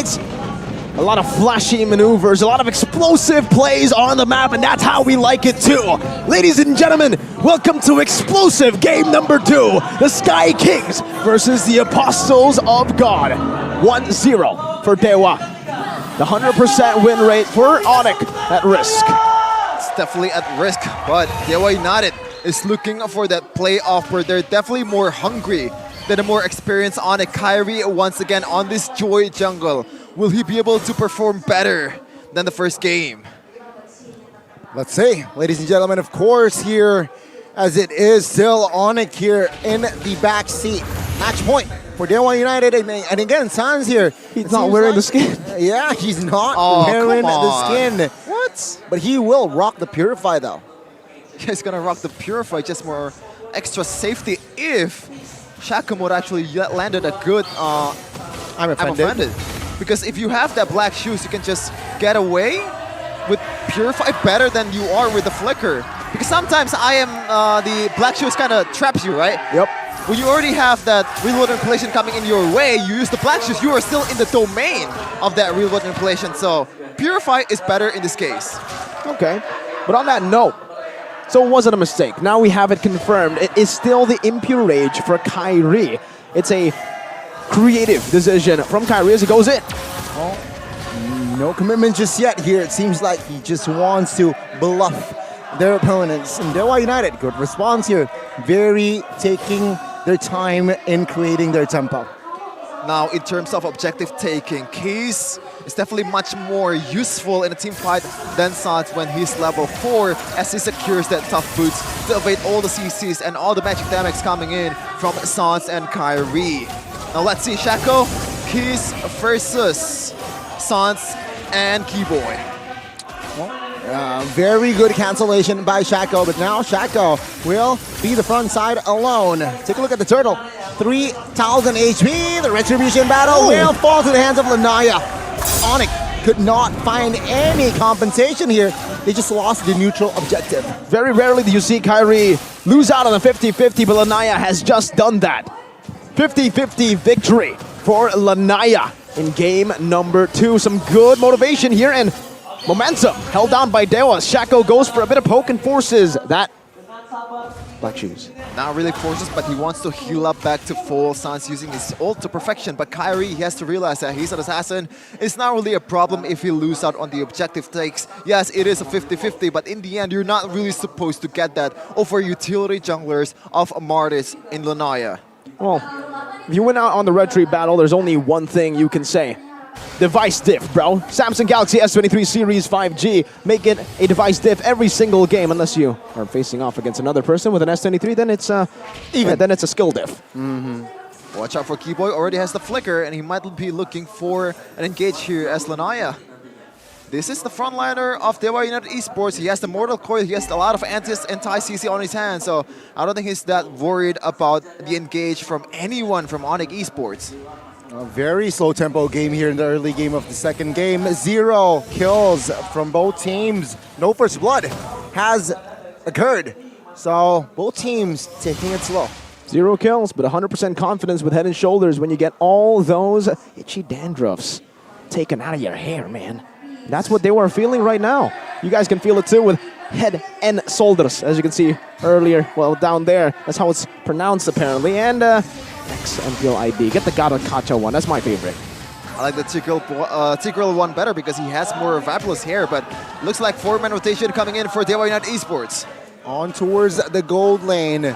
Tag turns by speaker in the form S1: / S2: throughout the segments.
S1: It's a lot of flashy maneuvers, a lot of explosive plays on the map, and that's how we like it too. Ladies and gentlemen, welcome to explosive game number 2. The Sky Kings versus the Apostles of God. 1-0 for DEWA. The 100% win rate for ONIC at risk.
S2: It's definitely at risk, but DEWA United is looking for that playoff where they're definitely more hungry than a more experienced ONIC. Kyrie once again on this Joy jungle. Will he be able to perform better than the first game?
S3: Let's see, ladies and gentlemen, of course here, as it is still ONIC here in the back seat. Match point for DEWA United, and again, Sans here.
S1: He's not wearing the skin.
S3: Yeah, he's not wearing the skin. What? But he will rock the Purify though.
S2: He's gonna rock the Purify, just more extra safety if Shakamura actually landed a good
S3: I'm offended.
S2: Because if you have that black shoes, you can just get away with Purify better than you are with the Flicker. Because sometimes the black shoes kind of traps you, right?
S3: Yep.
S2: When you already have that real-world manipulation coming in your way, you use the black shoes, you are still in the domain of that real-world manipulation. So Purify is better in this case.
S1: Okay, but on that note, so it wasn't a mistake. Now we have it confirmed. It is still the Impure Rage for Kyrie. It's a creative decision from Kyrie as he goes in.
S3: Oh, no commitment just yet here. It seems like he just wants to bluff their opponents. And DEWA United, good response here. Very taking their time in creating their tempo.
S2: Now, in terms of objective taking, Case is definitely much more useful in a team fight than Sans when he's level 4, as he secures that tough boots to evade all the CCs and all the magic damage coming in from Sans and Kyrie. Now let's see, Shaco, Keys versus Sans and Keyboy.
S3: Very good cancellation by Shaco, but now Shaco will be the front side alone. Take a look at the turtle. 3,000 HP. The retribution battle will fall to the hands of Lanaya. ONIC could not find any compensation here. They just lost the neutral objective.
S1: Very rarely do you see Kyrie lose out on a 50-50, but Lanaya has just done that. 50-50 victory for Lanaya in game number 2. Some good motivation here and momentum held down by DEWA. Shaco goes for a bit of poke and forces that black shoes.
S2: Not really forces, but he wants to heal up back to full. Sans using his ult to perfection, but Kyrie, he has to realize that he's an assassin. It's not really a problem if he loses out on the objective takes. Yes, it is a 50-50, but in the end, you're not really supposed to get that over utility junglers of Martis in Lanaya.
S1: Well, if you win out on the Red Tree battle, there's only one thing you can say. Device diff, bro. Samsung Galaxy S23 Series 5G. Make it a device diff every single game, unless you are facing off against another person with an S23, then it's then it's a skill diff.
S2: Watch out for Keyboy, already has the Flicker, and he might be looking for an engage here as Lanaya. This is the frontliner of DEWA United Esports. He has the Mortal Coil, he has a lot of anti-CC on his hands, so I don't think he's that worried about the engage from anyone from ONIC Esports.
S3: A very slow tempo game here in the early game of the second game. 0 kills from both teams. No first blood has occurred. So both teams taking it slow.
S1: 0 kills, but 100% confidence with Head and Shoulders when you get all those itchy dandruffs taken out of your hair, man. That's what they were feeling right now. You guys can feel it too with Head and Shoulders, as you can see earlier. Well, down there, that's how it's pronounced apparently. And MPL ID. Get the Kacha one. That's my favorite.
S2: I like the Tigreal one better because he has more fabulous hair, but looks like 4-man rotation coming in for DEWA United Esports.
S3: On towards the gold lane.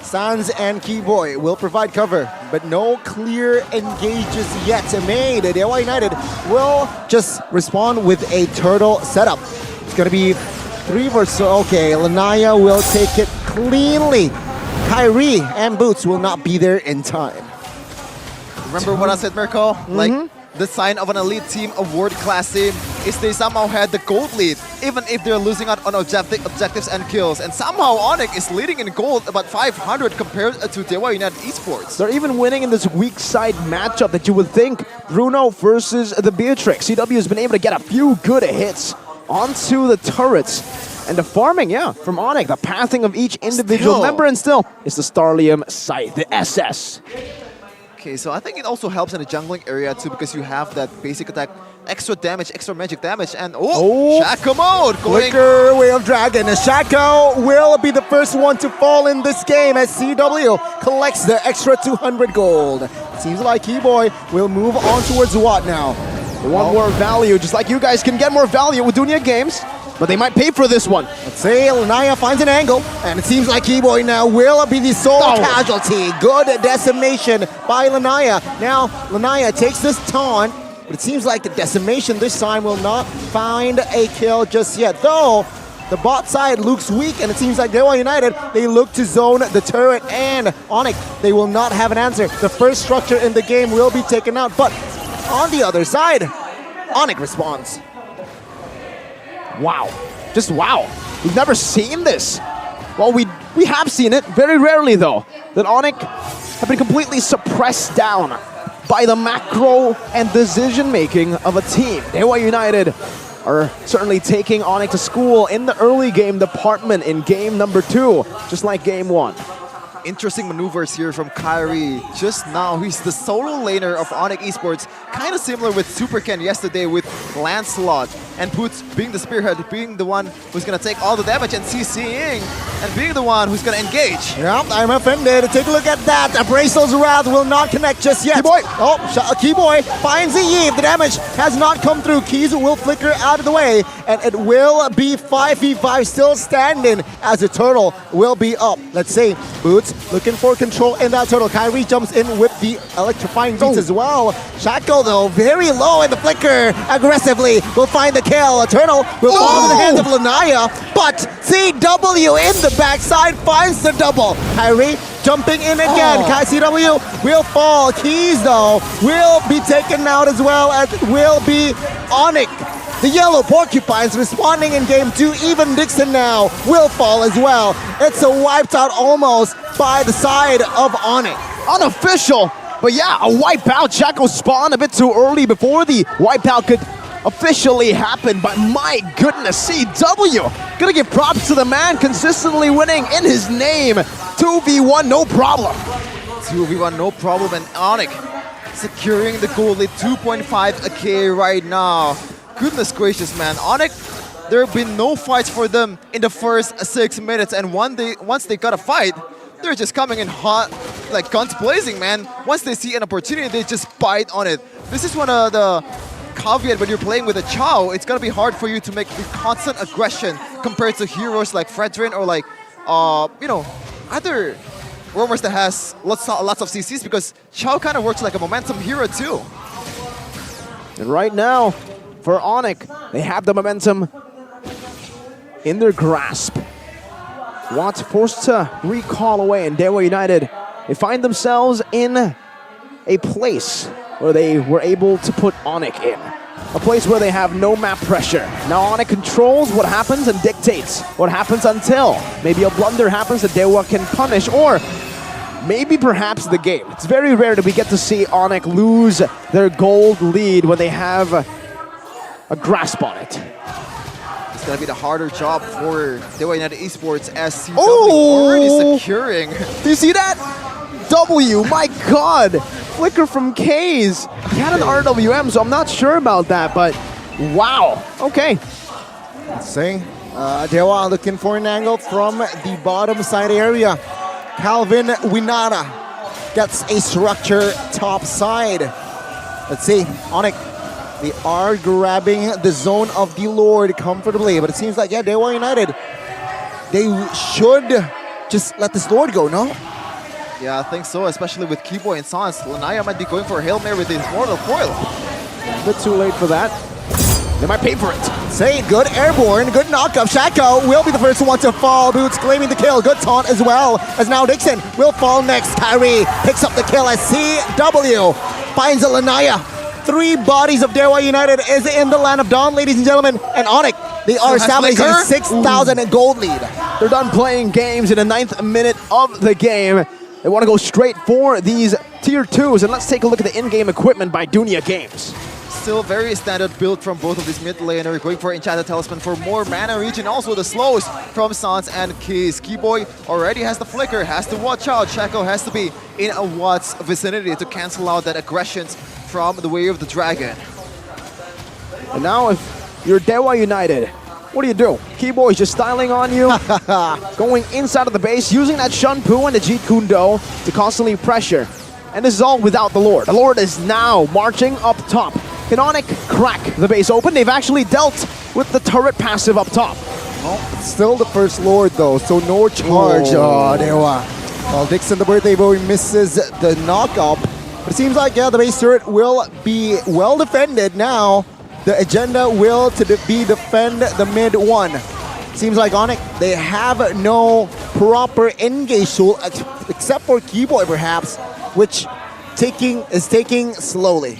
S3: Sans and Keyboy will provide cover, but no clear engages yet made. DEWA United will just respond with a turtle setup. It's going to be 3 versus... Okay, Lanaya will take it cleanly. Kyrie and Boots will not be there in time.
S2: Remember what I said, Mirko? Like, the sign of an elite team, a world-class team, is they somehow had the gold lead, even if they're losing out on objectives and kills. And somehow ONIC is leading in gold about 500 compared to DEWA United Esports.
S1: They're even winning in this weak side matchup that you would think Bruno versus the Beatrix. CW has been able to get a few good hits onto the turrets. And the farming, yeah, from ONIC, the pathing of each individual member, and still, it's the Starlium site, the SS.
S2: Okay, so I think it also helps in the jungling area too because you have that basic attack, extra damage, extra magic damage, and Shaco mode going.
S3: Flicker, Way of Dragon. Shaco will be the first one to fall in this game as CW collects the extra 200 gold. Seems like Keyboy will move on towards what now?
S1: They want more value, just like you guys can get more value with Dunia Games, but they might pay for this one.
S3: Let's say Lanaya finds an angle, and it seems like Keyboy now will be the sole casualty. Good decimation by Lanaya. Now, Lanaya takes this taunt, but it seems like the decimation this time will not find a kill just yet. Though, the bot side looks weak, and it seems like DEWA United, they look to zone the turret and ONIC. They will not have an answer. The first structure in the game will be taken out, but on the other side, ONIC responds.
S1: Wow. Just wow. We've never seen this. Well, we have seen it, very rarely though, that ONIC have been completely suppressed down by the macro and decision-making of a team. DEWA United are certainly taking ONIC to school in the early game department in game number 2, just like game 1.
S2: Interesting maneuvers here from Kyrie. Just now, he's the solo laner of ONIC Esports, kind of similar with Super Ken yesterday with Lancelot, and Boots being the spearhead, being the one who's going to take all the damage and CCing, and being the one who's going to engage.
S3: Yep, I'm offended. Take a look at that. Abrazel's Wrath will not connect just yet.
S1: Keyboy.
S3: Oh, Keyboy finds the Eve. The damage has not come through. Keys will flicker out of the way, and it will be 5v5 still standing as the turtle will be up. Let's see, Boots looking for control in that turtle. Kyrie jumps in with the electrifying beats as well. Shaco though, very low in the flicker. Aggressively will find the kill. A turtle will fall in the hands of Lanaya, but CW in the backside finds the double. Kyrie jumping in again. CW will fall. Keys though will be taken out as well, as it will be ONIC. The yellow porcupines responding in game 2. Even Dixon now will fall as well. It's a wiped out almost by the side of ONIC.
S1: Unofficial, but yeah, a wipeout. Shaco spawned a bit too early before the wipeout could officially happen, but my goodness, CW gonna give props to the man consistently winning in his name. 2v1, no problem.
S2: 2v1, no problem, and ONIC securing the gold lead, 2.5k right now. Goodness gracious, man. ONIC, there have been no fights for them in the first 6 minutes, and once they got a fight, they're just coming in hot, like guns blazing, man. Once they see an opportunity, they just bite on it. This is one of the caveat when you're playing with a Chow. It's gonna be hard for you to make the constant aggression compared to heroes like Fredrin or like, you know, other roamers that has lots of CCs, because Chow kind of works like a momentum hero too.
S1: And right now, for ONIC, they have the momentum in their grasp. Watts forced to recall away, and DEWA United, they find themselves in a place where they were able to put ONIC in. A place where they have no map pressure. Now ONIC controls what happens and dictates what happens until maybe a blunder happens that DEWA can punish, or maybe perhaps the game. It's very rare that we get to see ONIC lose their gold lead when they have a grasp on it.
S2: It's gonna be the harder job for DEWA United Esports as CW already securing.
S1: Do you see that? W, my god! Flicker from K's. He had an RWM, so I'm not sure about that, but wow. Okay.
S3: Let's see. DEWA looking for an angle from the bottom side area. Calvin Winata gets a structure top side. Let's see. ONIC, they are grabbing the zone of the Lord comfortably, but it seems like, yeah, DEWA United, they should just let this Lord go, no?
S2: Yeah, I think so, especially with Keyboy and Sans. Lanaya might be going for a Hail Mary with his Mortal Coil.
S1: A bit too late for that. They might pay for it.
S3: Say, good airborne, good knockup. Shaco will be the first one to fall. Boots claiming the kill. Good taunt as well, as now Dixon will fall next. Kyrie picks up the kill as CW finds a Lanaya. 3 bodies of DEWA United is in the land of Dawn, ladies and gentlemen. And ONIC, they are establishing a 6,000 gold lead.
S1: They're done playing games in the 9th minute of the game. They want to go straight for these tier 2s, and let's take a look at the in-game equipment by Dunia Games.
S2: still very standard build from both of these mid laners. Going for Enchanted Talisman for more mana reach, and also the slows from Sans and Keys. Keyboy already has the flicker, has to watch out. Shaco has to be in a Watt's vicinity to cancel out that aggressions from the Way of the Dragon.
S1: And now if you're DEWA United, what do? Keyboy is just styling on you, going inside of the base, using that Shun Pu and the Jeet Kune Do to constantly pressure. And this is all without the Lord. The Lord is now marching up top. Can ONIC crack the base open? They've actually dealt with the turret passive up top.
S3: Well, still the first Lord though, so no charge. Oh, DEWA. Well, Dixon, the birthday boy, misses the knock-up. But it seems like, yeah, the base turret will be well defended now. The agenda will be defend the mid one. Seems like ONIC, they have no proper engage tool except for Keyboy perhaps, which is taking slowly.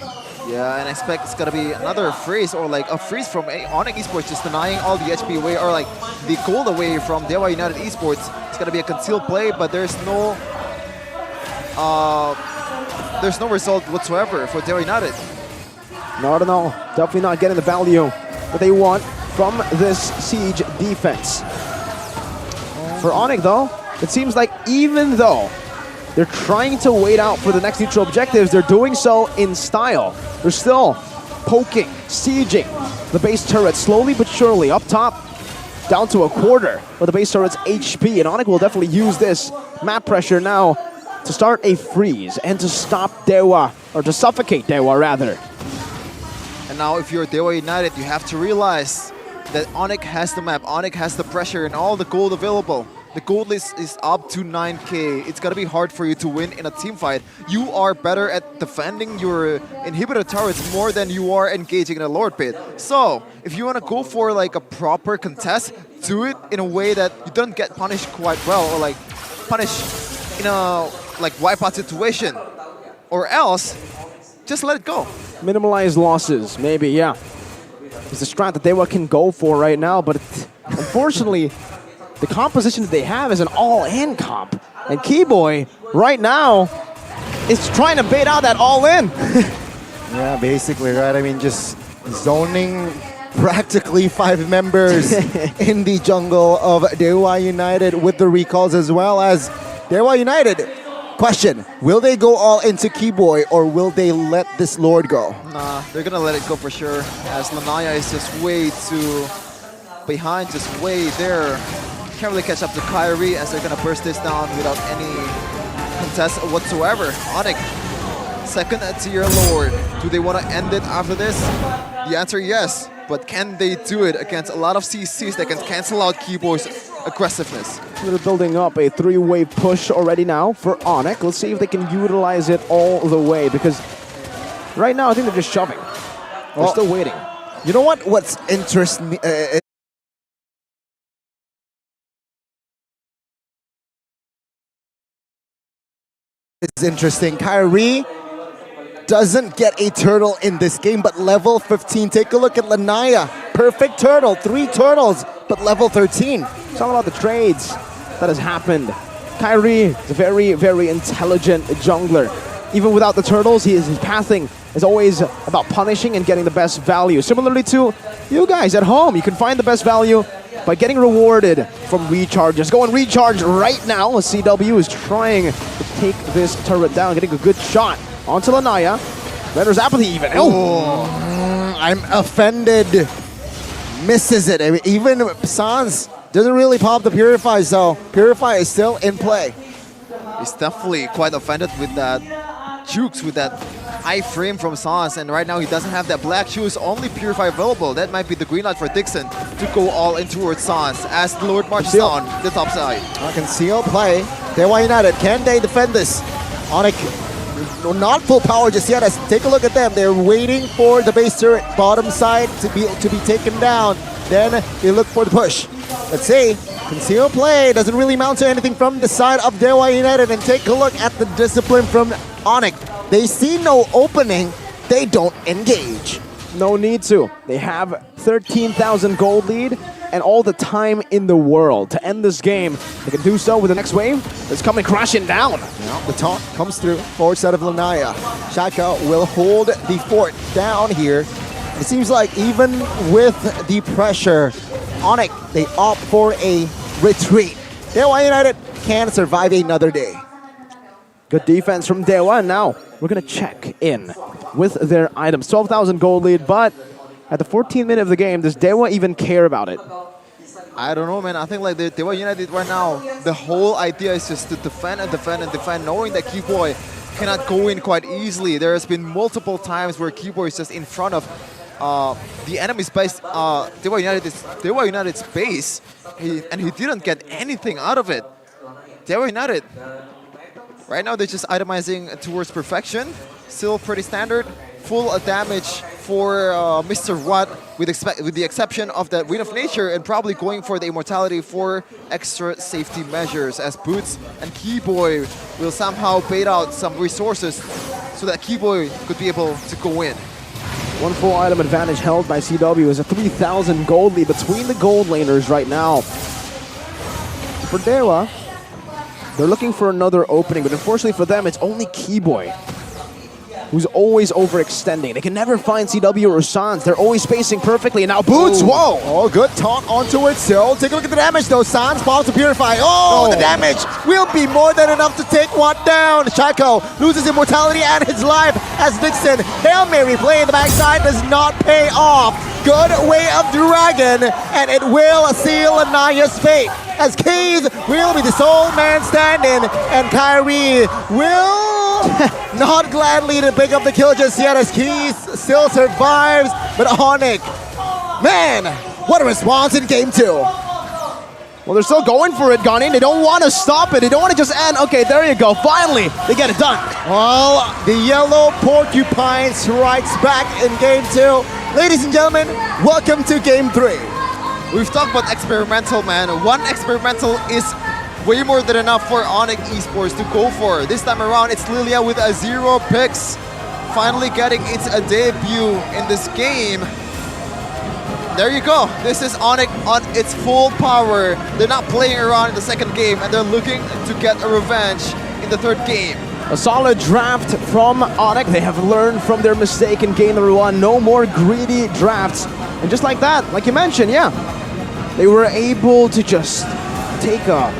S2: Yeah, and I expect it's gonna be another freeze or like a freeze from ONIC Esports, just denying all the HP away or like the gold away from DEWA United Esports. It's gonna be a concealed play, but there's no result whatsoever for DEWA United.
S1: No, definitely not getting the value that they want from this siege defense. For ONIC though, it seems like even though they're trying to wait out for the next neutral objectives, they're doing so in style. They're still poking, sieging the base turret slowly but surely up top, down to a quarter of the base turret's HP. And ONIC will definitely use this map pressure now to start a freeze and to stop DEWA, or to suffocate DEWA rather.
S2: And now if you're DEWA United, you have to realize that ONIC has the map, ONIC has the pressure and all the gold available. The gold list is up to 9k. It's gonna be hard for you to win in a team fight. You are better at defending your inhibitor turrets more than you are engaging in a Lord Pit. So, if you wanna go for like a proper contest, do it in a way that you don't get punished quite well, or like punished in a like wipeout situation. Or else, just let it go.
S1: Minimalize losses, maybe, yeah. It's a strat that DEWA can go for right now, but unfortunately, the composition that they have is an all-in comp. And Keyboy, right now, is trying to bait out that all-in.
S3: Yeah, basically, right? I mean, just zoning practically 5 members in the jungle of DEWA United with the recalls, as well as DEWA United. Question, will they go all into Keyboy or will they let this Lord go?
S2: Nah, they're gonna let it go for sure, as Lanaya is just way too behind, just way there. Can't really catch up to Kyrie, as they're gonna burst this down without any contest whatsoever. ONIC, second tier Lord. Do they want to end it after this? The answer yes, but can they do it against a lot of CCs that can cancel out Keyboy's aggressiveness?
S1: They're building up a 3-wave push already now for ONIC. Let's see if they can utilize it all the way, because right now I think they're just shoving. They're still waiting.
S3: You know what? What's interesting? It's interesting. Kyrie doesn't get a turtle in this game, but level 15. Take a look at Lanaya. Perfect turtle, 3 turtles, but level 13.
S1: It's all about the trades that has happened. Kyrie is a very, very intelligent jungler. Even without the turtles, his pathing is always about punishing and getting the best value. Similarly to you guys at home, you can find the best value by getting rewarded from recharges. Go and recharge right now. CW is trying to take this turret down, getting a good shot onto Lanaya. Render's apathy even.
S3: Oh, I'm offended. Misses it. I mean, even Sans doesn't really pop the Purify, so Purify is still in play.
S2: He's definitely quite offended with that jukes, with that high frame from Sans, and right now he doesn't have that black shoes, only Purify available. That might be the green light for Dixon to go all in towards Sans as the Lord marches down the top side.
S3: Conceal play. DEWA United, can they defend this? ONIC, not full power just yet. Take a look at them. They're waiting for the base turret bottom side to be taken down. Then they look for the push. Let's see. Conceal play doesn't really mount to anything from the side of DEWA United. And take a look at the discipline from ONIC. They see no opening. They don't engage.
S1: No need to. They have 13,000 gold lead. and all the time in the world to end this game. They can do so with the next wave that's coming crashing down.
S3: Now the taunt comes through, forward side of Lanaya. Shaka will hold the fort down here. It seems like even with the pressure, ONIC, they opt for a retreat. DEWA United can survive another day.
S1: Good defense from DEWA, and now we're going to check in with their items. 12,000 gold lead, but at the 14th minute of the game, does DEWA even care about it?
S2: I don't know, man. I think like the DEWA United right now, the whole idea is just to defend and defend and defend, knowing that Keyboy cannot go in quite easily. There has been multiple times where Keyboy is just in front of the enemy's base, DEWA United's base, and he didn't get anything out of it. DEWA United, right now they're just itemizing towards perfection. Still pretty standard. Full damage for Mr. Watt, with the exception of that Wind of Nature, and probably going for the immortality for extra safety measures, as Boots and Keyboy will somehow bait out some resources so that Keyboy could be able to go in.
S1: One full item advantage held by CW is a 3,000 gold lead between the gold laners right now. For DEWA, they're looking for another opening, but unfortunately for them, it's only Keyboy who's always overextending. They can never find CW or Sans. They're always spacing perfectly, and now Boots, whoa!
S3: Oh, good taunt onto it still. Take a look at the damage though. Sans bombs to Purify. Oh, the damage will be more than enough to take one down. Shaco loses immortality and his life as Dixon. Hail Mary play in the backside does not pay off. Good way of Dragon, and it will seal Anaya's fate, as Keys will be the sole man standing, and Kyrie will not gladly to pick up the kill just yet, as Keys still survives, but ONIC, man, what a response in game 2.
S1: Well, they're still going for it, Gunning. They don't want to stop it. They don't want to just end. Okay, there you go. Finally, they get it done.
S3: Well, the yellow porcupine strikes back in game 2. Ladies and gentlemen, welcome to game 3.
S2: We've talked about experimental, man. One experimental is way more than enough for ONIC Esports to go for. This time around, it's Lilia with a 0 picks, finally getting its debut in this game. There you go. This is ONIC on its full power. They're not playing around in the second game, and they're looking to get a revenge in the third game.
S1: A solid draft from ONIC. They have learned from their mistake in game number 1. No more greedy drafts. And just like that, like you mentioned, yeah, they were able to just take a